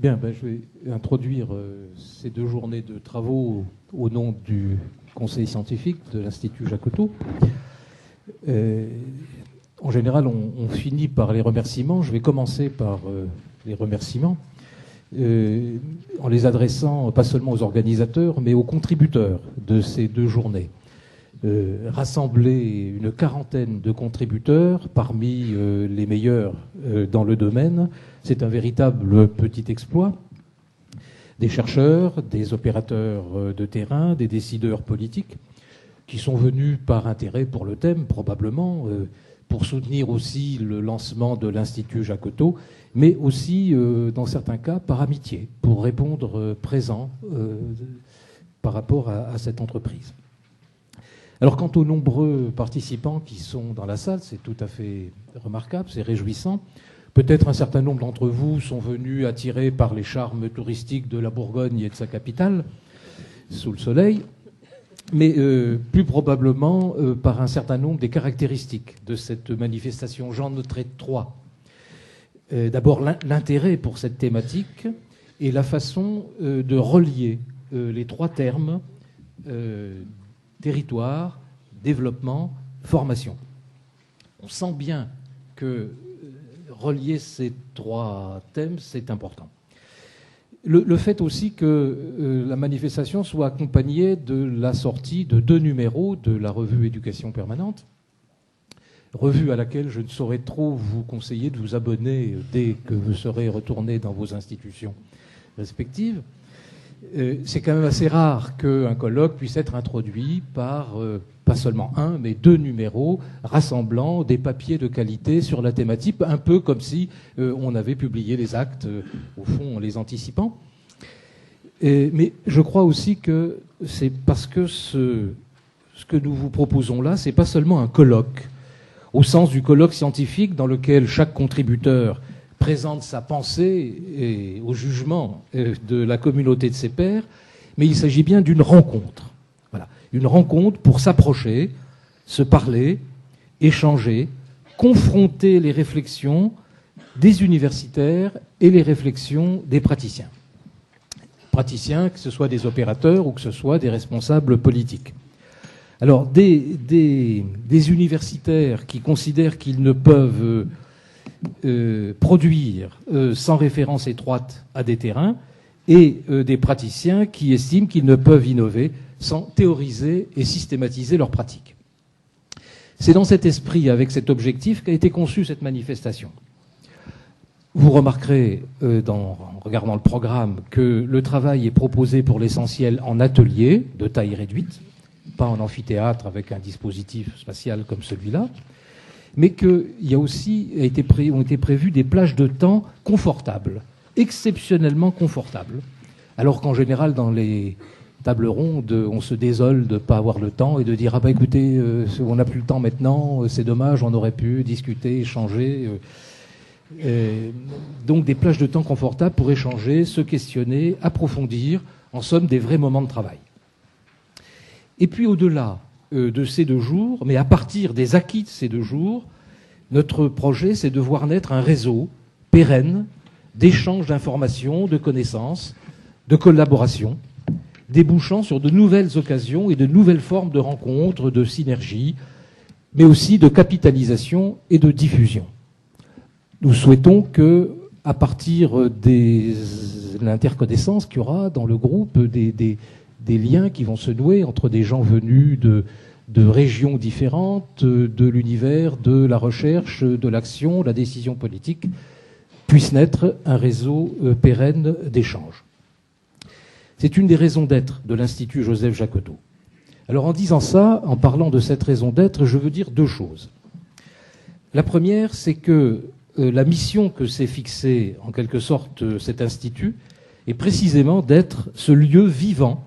Bien, je vais introduire ces 2 journées de travaux au nom du Conseil scientifique de l'Institut Jacotot. En général, on finit par les remerciements. Je vais commencer par les remerciements, en les adressant pas seulement aux organisateurs, mais aux contributeurs de ces 2 journées. Rassembler une 40aine de contributeurs parmi les meilleurs dans le domaine, c'est un véritable petit exploit. Des chercheurs, des opérateurs de terrain, des décideurs politiques qui sont venus par intérêt pour le thème, probablement, pour soutenir aussi le lancement de l'Institut Jacotot, mais aussi, dans certains cas, par amitié, pour répondre présent par rapport à cette entreprise. Alors, quant aux nombreux participants qui sont dans la salle, c'est tout à fait remarquable, c'est réjouissant. Peut-être un certain nombre d'entre vous sont venus attirés par les charmes touristiques de la Bourgogne et de sa capitale, sous le soleil, mais plus probablement par un certain nombre des caractéristiques de cette manifestation. J'en noterai 3. D'abord, l'intérêt pour cette thématique et la façon de relier les 3 termes territoire, développement, formation. On sent bien que relier ces 3 thèmes, c'est important. Le fait aussi que la manifestation soit accompagnée de la sortie de 2 numéros de la revue Éducation permanente, revue à laquelle je ne saurais trop vous conseiller de vous abonner dès que vous serez retourné dans vos institutions respectives. C'est quand même assez rare qu'un colloque puisse être introduit par pas seulement 1, mais 2 numéros rassemblant des papiers de qualité sur la thématique, un peu comme si on avait publié les actes, au fond, en les anticipant. Mais je crois aussi que c'est parce que ce que nous vous proposons là, c'est pas seulement un colloque, au sens du colloque scientifique dans lequel chaque contributeur présente sa pensée et au jugement de la communauté de ses pairs, mais il s'agit bien d'une rencontre. Voilà, une rencontre pour s'approcher, se parler, échanger, confronter les réflexions des universitaires et les réflexions des praticiens. Praticiens, que ce soit des opérateurs ou que ce soit des responsables politiques. Alors, des universitaires qui considèrent qu'ils ne peuvent produire sans référence étroite à des terrains, et des praticiens qui estiment qu'ils ne peuvent innover sans théoriser et systématiser leurs pratiques. C'est dans cet esprit, avec cet objectif, qu'a été conçue cette manifestation. Vous remarquerez, en regardant le programme, que le travail est proposé pour l'essentiel en atelier de taille réduite, pas en amphithéâtre avec un dispositif spatial comme celui-là, mais qu'il y a aussi ont été prévues des plages de temps confortables, exceptionnellement confortables, alors qu'en général, dans les tables rondes, on se désole de ne pas avoir le temps et de dire « Ah bah écoutez, on n'a plus le temps maintenant, c'est dommage, on aurait pu discuter, échanger ». Donc des plages de temps confortables pour échanger, se questionner, approfondir, en somme des vrais moments de travail. Et puis au-delà de ces 2 jours, mais à partir des acquis de ces 2 jours, notre projet, c'est de voir naître un réseau pérenne d'échanges d'informations, de connaissances, de collaboration, débouchant sur de nouvelles occasions et de nouvelles formes de rencontres, de synergie, mais aussi de capitalisation et de diffusion. Nous souhaitons que, à partir de l'interconnaissance qu'il y aura dans le groupe, des liens qui vont se nouer entre des gens venus de régions différentes, de l'univers, de la recherche, de l'action, de la décision politique, puisse naître un réseau pérenne d'échanges. C'est une des raisons d'être de l'Institut Joseph Jacotot. Alors en disant ça, en parlant de cette raison d'être, je veux dire 2 choses. La première, c'est que la mission que s'est fixée, en quelque sorte, cet institut, est précisément d'être ce lieu vivant,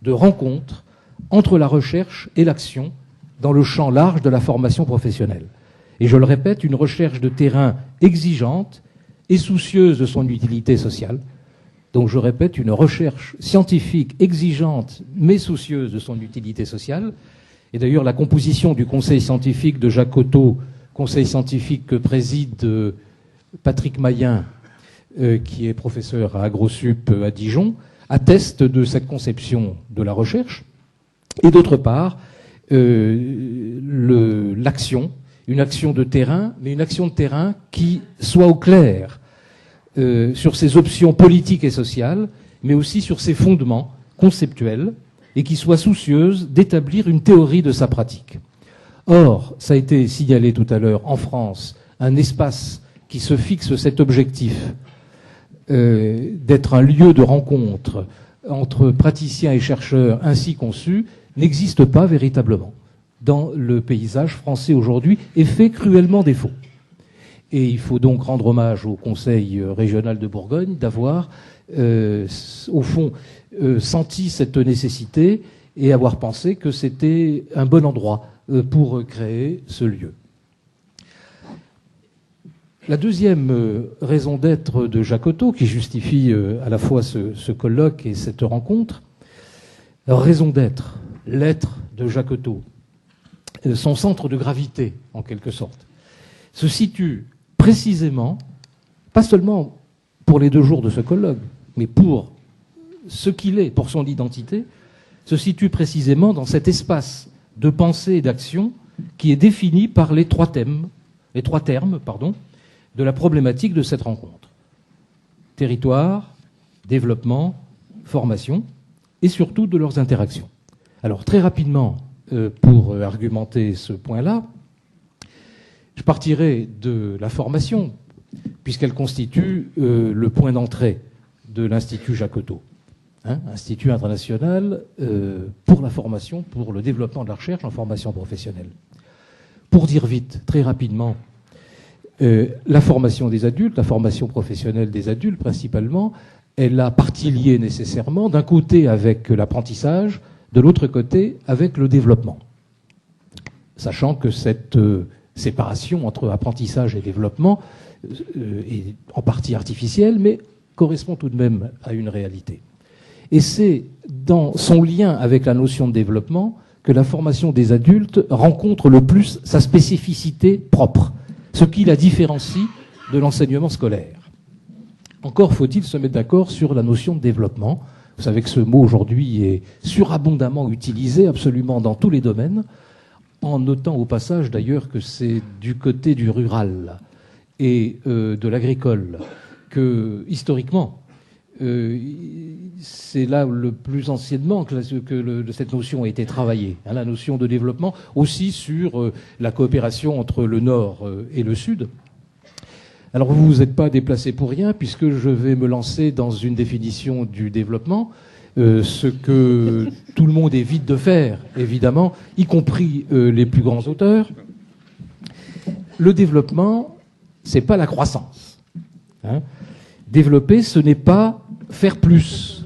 de rencontre entre la recherche et l'action dans le champ large de la formation professionnelle. Et je le répète, une recherche de terrain exigeante et soucieuse de son utilité sociale. Donc je répète, une recherche scientifique exigeante mais soucieuse de son utilité sociale. Et d'ailleurs, la composition du conseil scientifique de Jacotot, conseil scientifique que préside Patrick Mayen, qui est professeur à AgroSup à Dijon, atteste de cette conception de la recherche. Et d'autre part, l'action, une action de terrain, mais une action de terrain qui soit au clair sur ses options politiques et sociales, mais aussi sur ses fondements conceptuels, et qui soit soucieuse d'établir une théorie de sa pratique. Or, ça a été signalé tout à l'heure, en France, un espace qui se fixe cet objectif d'être un lieu de rencontre entre praticiens et chercheurs ainsi conçu n'existe pas véritablement dans le paysage français aujourd'hui et fait cruellement défaut. Et il faut donc rendre hommage au Conseil régional de Bourgogne d'avoir, au fond, senti cette nécessité et avoir pensé que c'était un bon endroit pour créer ce lieu. La deuxième raison d'être de Jacotot, qui justifie à la fois ce colloque et cette rencontre, raison d'être, l'être de Jacotot, son centre de gravité, en quelque sorte, se situe précisément, pas seulement pour les 2 jours de ce colloque, mais pour ce qu'il est, pour son identité, se situe précisément dans cet espace de pensée et d'action qui est défini par les trois termes, de la problématique de cette rencontre. Territoire, développement, formation, et surtout de leurs interactions. Alors très rapidement, pour argumenter ce point-là, je partirai de la formation, puisqu'elle constitue le point d'entrée de l'Institut Jacotot. Institut international pour la formation, pour le développement de la recherche en formation professionnelle. Pour dire vite, très rapidement, la formation des adultes, la formation professionnelle des adultes principalement, elle a partie liée nécessairement d'un côté avec l'apprentissage, de l'autre côté avec le développement. Sachant que cette séparation entre apprentissage et développement est en partie artificielle, mais correspond tout de même à une réalité. Et c'est dans son lien avec la notion de développement que la formation des adultes rencontre le plus sa spécificité propre, ce qui la différencie de l'enseignement scolaire. Encore faut-il se mettre d'accord sur la notion de développement. Vous savez que ce mot aujourd'hui est surabondamment utilisé absolument dans tous les domaines, en notant au passage d'ailleurs que c'est du côté du rural et de l'agricole que, historiquement, c'est là le plus anciennement que cette notion a été travaillée, la notion de développement, aussi sur la coopération entre le Nord et le Sud. Alors vous vous êtes pas déplacé pour rien, puisque je vais me lancer dans une définition du développement, ce que tout le monde évite de faire, évidemment, y compris les plus grands auteurs. Le développement, c'est pas la croissance. Développer, ce n'est pas faire plus,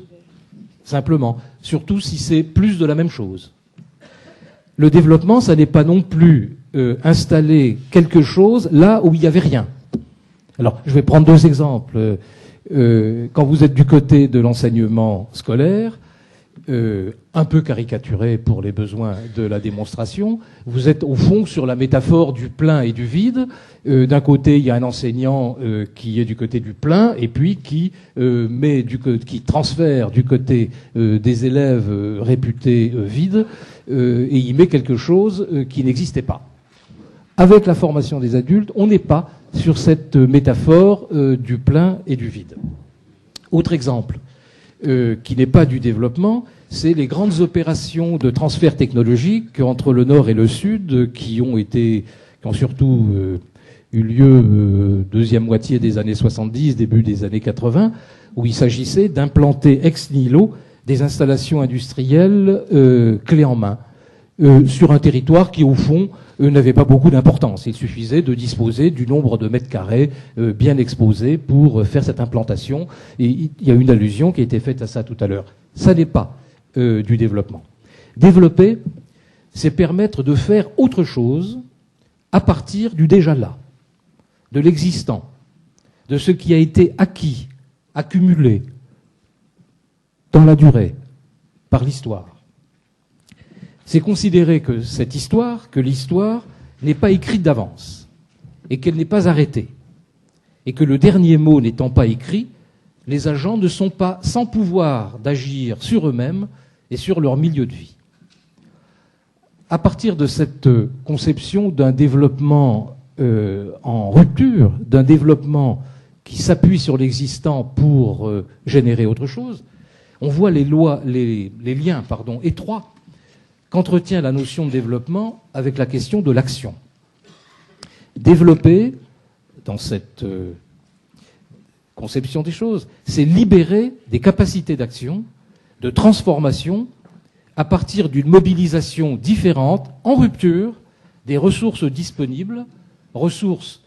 simplement, surtout si c'est plus de la même chose. Le développement, ça n'est pas non plus installer quelque chose là où il n'y avait rien. Alors, je vais prendre 2 exemples. Quand vous êtes du côté de l'enseignement scolaire, un peu caricaturé pour les besoins de la démonstration, vous êtes au fond sur la métaphore du plein et du vide. D'un côté, il y a un enseignant qui est du côté du plein et puis qui transfère du côté des élèves réputés vides et il met quelque chose qui n'existait pas. Avec la formation des adultes, on n'est pas sur cette métaphore du plein et du vide. Autre exemple, qui n'est pas du développement, c'est les grandes opérations de transfert technologique entre le Nord et le Sud qui ont surtout eu lieu deuxième moitié des années 70, début des années 80, où il s'agissait d'implanter ex nihilo des installations industrielles clés en main sur un territoire qui, au fond, n'avait pas beaucoup d'importance. Il suffisait de disposer du nombre de mètres carrés bien exposés pour faire cette implantation. Et il y a une allusion qui a été faite à ça tout à l'heure. Ça n'est pas du développement. Développer, c'est permettre de faire autre chose à partir du déjà là, de l'existant, de ce qui a été acquis, accumulé dans la durée, par l'histoire. C'est considérer que cette histoire, que l'histoire n'est pas écrite d'avance et qu'elle n'est pas arrêtée et que le dernier mot n'étant pas écrit, les agents ne sont pas sans pouvoir d'agir sur eux-mêmes et sur leur milieu de vie. À partir de cette conception d'un développement en rupture, d'un développement qui s'appuie sur l'existant pour générer autre chose, on voit les liens étroits qu'entretient la notion de développement avec la question de l'action. Développer, dans cette conception des choses, c'est libérer des capacités d'action, de transformation, à partir d'une mobilisation différente, en rupture, des ressources disponibles, ressources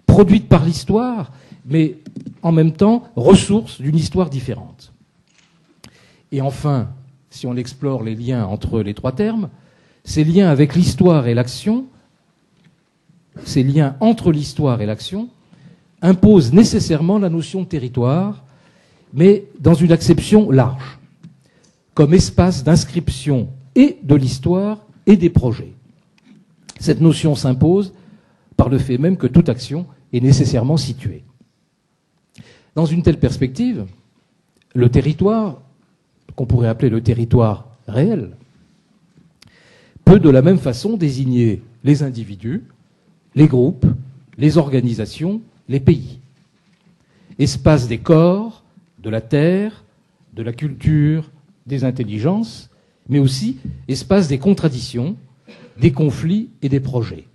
produites par l'histoire, mais en même temps ressources d'une histoire différente. Et enfin, si on explore les liens entre les trois termes, ces liens avec l'histoire et l'action, ces liens entre l'histoire et l'action, imposent nécessairement la notion de territoire, mais dans une acception large, comme espace d'inscription et de l'histoire et des projets. Cette notion s'impose par le fait même que toute action est nécessairement située. Dans une telle perspective, le territoire, qu'on pourrait appeler le territoire réel, peut de la même façon désigner les individus, les groupes, les organisations, les pays. Espace des corps, de la terre, de la culture, des intelligences, mais aussi espace des contradictions, des conflits et des projets.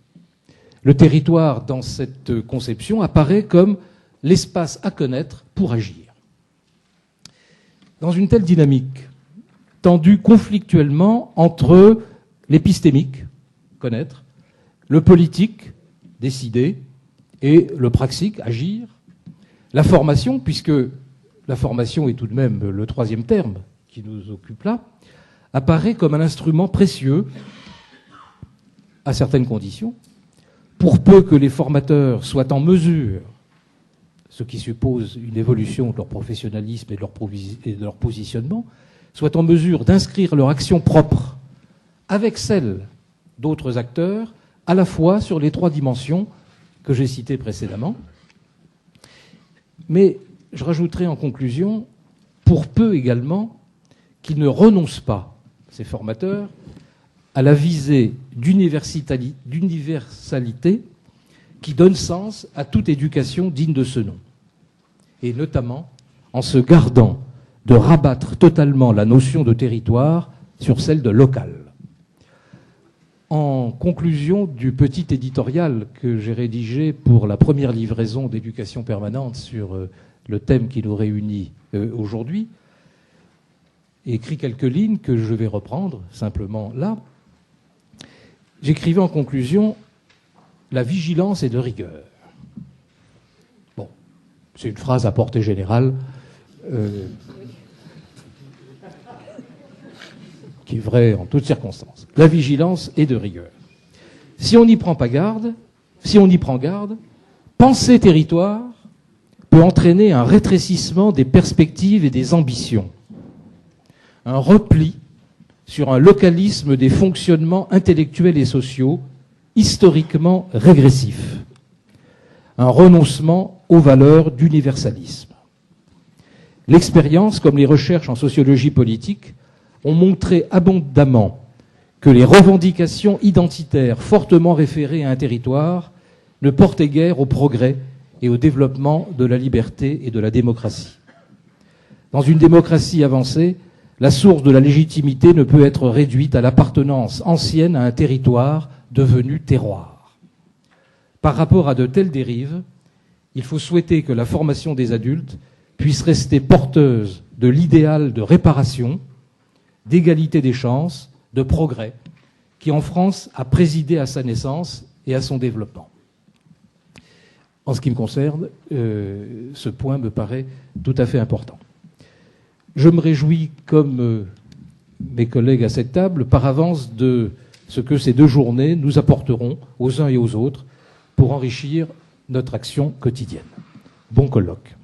Le territoire, dans cette conception, apparaît comme l'espace à connaître pour agir. Dans une telle dynamique, tendue conflictuellement entre l'épistémique, connaître, le politique, décider, et le praxique, agir, la formation, puisque la formation est tout de même le troisième terme qui nous occupe là, apparaît comme un instrument précieux, à certaines conditions, pour peu que les formateurs soient en mesure, ce qui suppose une évolution de leur professionnalisme et de leur positionnement, soient en mesure d'inscrire leur action propre avec celle d'autres acteurs, à la fois sur les trois dimensions que j'ai citées précédemment. Mais je rajouterai en conclusion, pour peu également qu'ils ne renoncent pas, ces formateurs, à la visée d'universalité qui donne sens à toute éducation digne de ce nom. Et notamment en se gardant de rabattre totalement la notion de territoire sur celle de local. En conclusion du petit éditorial que j'ai rédigé pour la première livraison d'éducation permanente sur le thème qui nous réunit aujourd'hui, écrit quelques lignes que je vais reprendre simplement là. J'écrivais en conclusion « La vigilance est de rigueur ». Bon, c'est une phrase à portée générale qui est vraie en toutes circonstances. La vigilance est de rigueur. Si on n'y prend pas garde, si on y prend garde, penser territoire peut entraîner un rétrécissement des perspectives et des ambitions, un repli sur un localisme des fonctionnements intellectuels et sociaux historiquement régressifs, un renoncement aux valeurs d'universalisme. L'expérience, comme les recherches en sociologie politique, ont montré abondamment que les revendications identitaires fortement référées à un territoire ne portaient guère au progrès et au développement de la liberté et de la démocratie. Dans une démocratie avancée, la source de la légitimité ne peut être réduite à l'appartenance ancienne à un territoire devenu terroir. Par rapport à de telles dérives, il faut souhaiter que la formation des adultes puisse rester porteuse de l'idéal de réparation, d'égalité des chances, de progrès, qui en France a présidé à sa naissance et à son développement. En ce qui me concerne, ce point me paraît tout à fait important. Je me réjouis, comme mes collègues à cette table, par avance de ce que ces 2 journées nous apporteront aux uns et aux autres pour enrichir notre action quotidienne. Bon colloque.